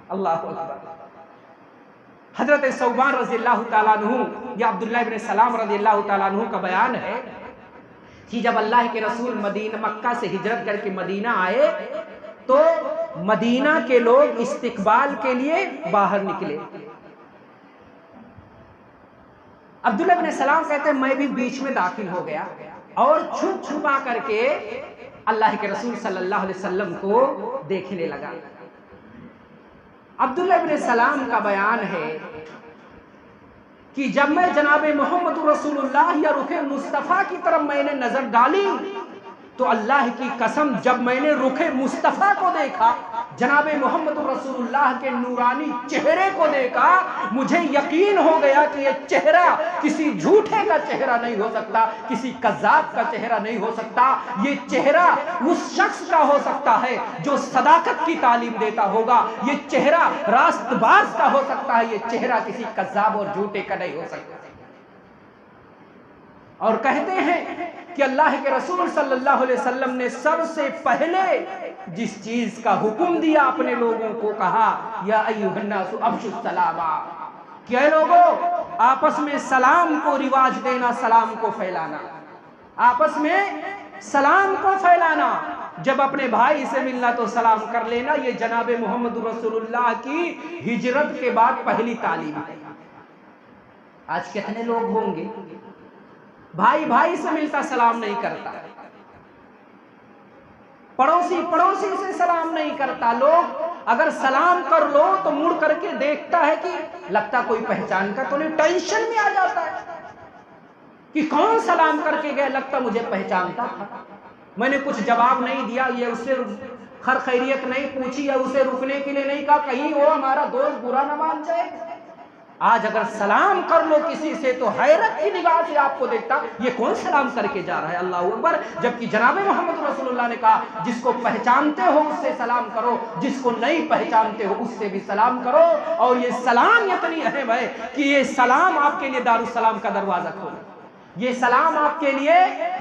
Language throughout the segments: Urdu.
اللہ اکبر۔ حضرت ثوبان رضی اللہ تعالیٰ عنہ یا عبداللہ ابن سلام رضی اللہ تعالیٰ عنہ کا بیان ہے کہ جب اللہ کے رسول مکہ سے ہجرت کر کے مدینہ آئے تو مدینہ کے لوگ استقبال کے لیے باہر نکلے۔ عبداللہ ابن سلام کہتے ہیں میں بھی بیچ میں داخل ہو گیا اور چھپ چھپا کر کے اللہ کے رسول صلی اللہ علیہ وسلم کو دیکھنے لگا۔ عبداللہ ابن سلام کا بیان ہے کہ جب میں جناب محمد رسول اللہ یا رخ مصطفیٰ کی طرف میں نے نظر ڈالی تو اللہ کی قسم جب میں نے رخ مصطفیٰ کو دیکھا، جناب محمد رسول اللہ کے نورانی چہرے کو دیکھا، مجھے یقین ہو گیا کہ یہ چہرہ کسی جھوٹے کا چہرہ نہیں ہو سکتا، کسی کذاب کا چہرہ نہیں ہو سکتا، یہ چہرہ اس شخص کا ہو سکتا ہے جو صداقت کی تعلیم دیتا ہوگا، یہ چہرہ راست باز کا ہو سکتا ہے، یہ چہرہ کسی کذاب اور جھوٹے کا نہیں ہو سکتا۔ اور کہتے ہیں کہ اللہ کے رسول صلی اللہ علیہ وسلم نے سب سے پہلے جس چیز کا حکم دیا اپنے لوگوں کو، کہا یا ایھا الناس افشوا السلام، کہ اے لوگوں آپس میں سلام کو رواج دینا، سلام کو پھیلانا، آپس میں سلام کو پھیلانا، جب اپنے بھائی سے ملنا تو سلام کر لینا، یہ جناب محمد رسول اللہ کی ہجرت کے بعد پہلی تعلیم ہے۔ آج کتنے لوگ ہوں گے بھائی بھائی سے ملتا سلام نہیں کرتا، پڑوسی پڑوسی سے سلام نہیں کرتا، لوگ اگر سلام کر لو تو مڑ کر کے دیکھتا ہے کہ لگتا کوئی پہچان کا تو نہیں، ٹینشن میں آ جاتا ہے کہ کون سلام کر کے گئے، لگتا مجھے پہچانتا تھا، میں نے کچھ جواب نہیں دیا، یہ اس سے خیر خیریت نہیں پوچھی، یا اسے رکنے کے لیے نہیں کہا، کہیں وہ ہمارا دوست برا نہ مان جائے۔ آج اگر سلام کر لو کسی سے تو حیرت کی نگاہ سے آپ کو دیکھتا، یہ کون سلام کر کے جا رہا ہے، اللہ اکبر۔ جبکہ جناب محمد رسول اللہ نے کہا جس کو پہچانتے ہو اس سے سلام کرو، جس کو نہیں پہچانتے ہو اس سے بھی سلام کرو، اور یہ سلام اتنی اہم ہے کہ یہ سلام آپ کے لیے دارالسلام کا دروازہ کھولے، یہ سلام آپ کے لیے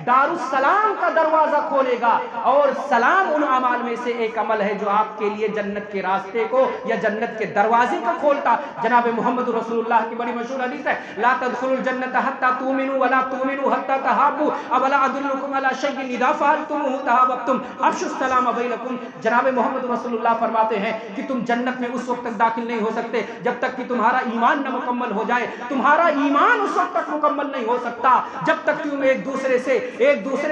دارالسلام کا دروازہ کھولے گا، اور سلام ان اعمال میں سے ایک عمل ہے جو آپ کے لیے جنت کے راستے کو یا جنت کے دروازے کو کھولتا۔ جناب محمد رسول اللہ کی بڑی مشہور حدیث ہے، لا تدخلوا الجنت حتى تؤمنوا ولا تؤمنوا حتى تحابوا، اولا ادلکم علی شیء اذا فعلتموه تحاببتم افشوا السلام بینکم۔ جناب محمد رسول اللہ فرماتے ہیں کہ تم جنت میں اس وقت تک داخل نہیں ہو سکتے جب تک کہ تمہارا ایمان نہ مکمل ہو جائے، تمہارا ایمان اس وقت تک مکمل نہیں ہو سکتا جب تک تم ایک دوسرے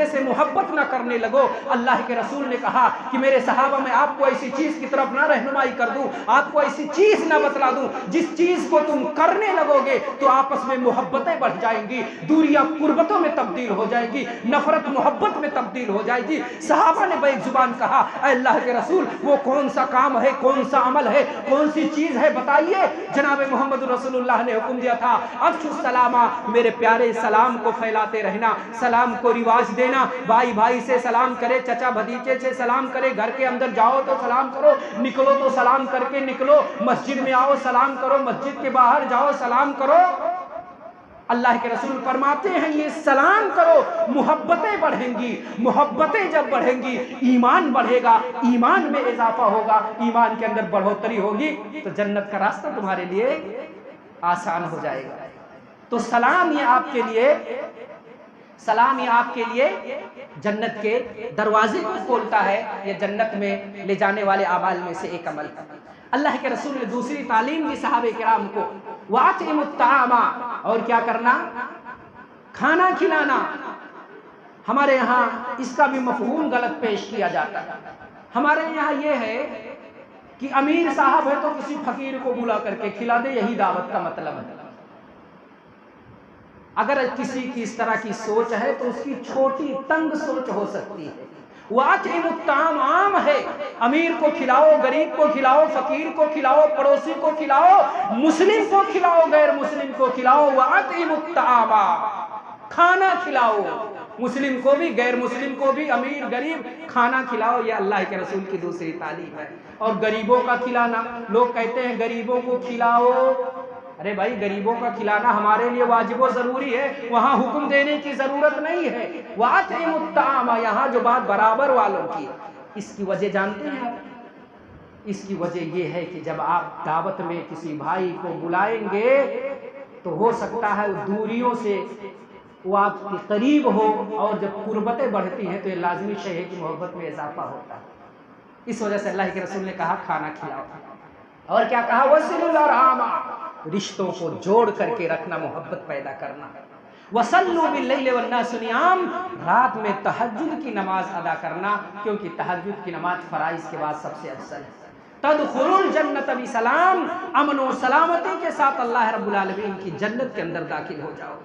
سے محبت نہ کرنے لگو۔ اللہ کے رسول نے کہا کہ میرے صحابہ میں آپ کو ایسی چیز کی طرف نہ رہنمائی کر دوں، آپ کو ایسی چیز نہ بتلا دوں جس چیز کو تم کرنے لگو گے تو آپس میں محبتیں بڑھ جائیں گی، دوریاں قربتوں میں تبدیل ہو جائیں گی، نفرت محبت میں تبدیل ہو جائے گی۔ صحابہ نے بیک زبان کہا اے اللہ کے رسول وہ کون سا کام ہے، کون سا عمل ہے، کون سی چیز ہے بتائیے۔ جناب محمد رسول اللہ نے حکم دیا تھا افشوا السلام، میرے پیارے سلام کو پھیلاتے رہنا، سلام کو رواج دینا، بھائی بھائی سے سلام کرے، چچا بھتیجے سے سلام کرے، گھر کے اندر جاؤ تو سلام کرو، نکلو تو سلام کر کے نکلو، مسجد میں آؤ سلام کرو، مسجد کے باہر جاؤ سلام کرو۔ اللہ کے رسول فرماتے ہیں یہ سلام کرو محبتیں بڑھیں گی، محبتیں جب بڑھیں گی ایمان بڑھے گا، ایمان میں اضافہ ہوگا، ایمان کے اندر بڑھوتری ہوگی تو جنت کا راستہ تمہارے لیے آسان ہو جائے گا۔ تو سلام یہ آپ کے لیے جنت کے دروازے کو کھولتا ہے، یہ جنت میں لے جانے والے اعمال میں سے ایک عمل ہے۔ اللہ کے رسول نے دوسری تعلیم دی صحابہ کرام کو، وَأَطْعِمُوا الطَّعَامَ، اور کیا کرنا، کھانا کھلانا۔ ہمارے یہاں اس کا بھی مفہوم غلط پیش کیا جاتا ہے۔ ہمارے یہاں یہ ہے کہ امیر صاحب ہے تو کسی فقیر کو بلا کر کے کھلا دے، یہی دعوت کا مطلب ہے۔ اگر کسی کی اس طرح کی سوچ ہے تو اس کی چھوٹی تنگ سوچ ہو سکتی ہے۔ وَأَطْعِمُوا الطَّعَامَ عام ہے، امیر کو کھلاؤ، غریب کو کھلاؤ، فقیر کو کھلاؤ، پڑوسی کو کھلاؤ، مسلم کو کھلاؤ، غیر مسلم کو کھلاؤ۔ وَأَطْعِمُوا الطَّعَامَ، کھانا کھلاؤ، مسلم کو بھی غیر مسلم کو بھی، امیر غریب کھانا کھلاؤ، یہ اللہ کے رسول کی دوسری تعلیم ہے۔ اور غریبوں کا کھلانا، لوگ کہتے ہیں غریبوں کو کھلاؤ، ارے بھائی غریبوں کا کھلانا ہمارے لیے واجب و ضروری ہے، وہاں حکم دینے کی ضرورت نہیں ہے۔ وَأَطْعِمُوا الطَّعَامَ، یہاں جو بات برابر والوں کی، اس کی وجہ جانتے ہیں آپ؟ اس کی وجہ یہ ہے کہ جب آپ دعوت میں کسی بھائی کو بلائیں گے تو ہو سکتا ہے دوریوں سے وہ آپ کے قریب ہو، اور جب قربتیں بڑھتی ہیں تو یہ لازمی شے ہے کہ محبت میں اضافہ ہوتا ہے۔ اس وجہ سے اللہ کے رسول نے کہا کھانا کھلاؤ، اور کیا کہا وَصِلُوا الْأَرْحَامَ، رشتوں کو جوڑ کر کے رکھنا، محبت پیدا کرنا۔ وَصَلُّوا بِاللَّيْلِ وَالنَّاسُ نِيَامٌ، رات میں تہجد کی نماز ادا کرنا، کیونکہ تہجد کی نماز فرائض کے بعد سب سے افضل ہے۔ تدخلوا الجنت بسلام، امن و سلامتی کے ساتھ اللہ رب العالمین کی جنت کے اندر داخل ہو جاؤ۔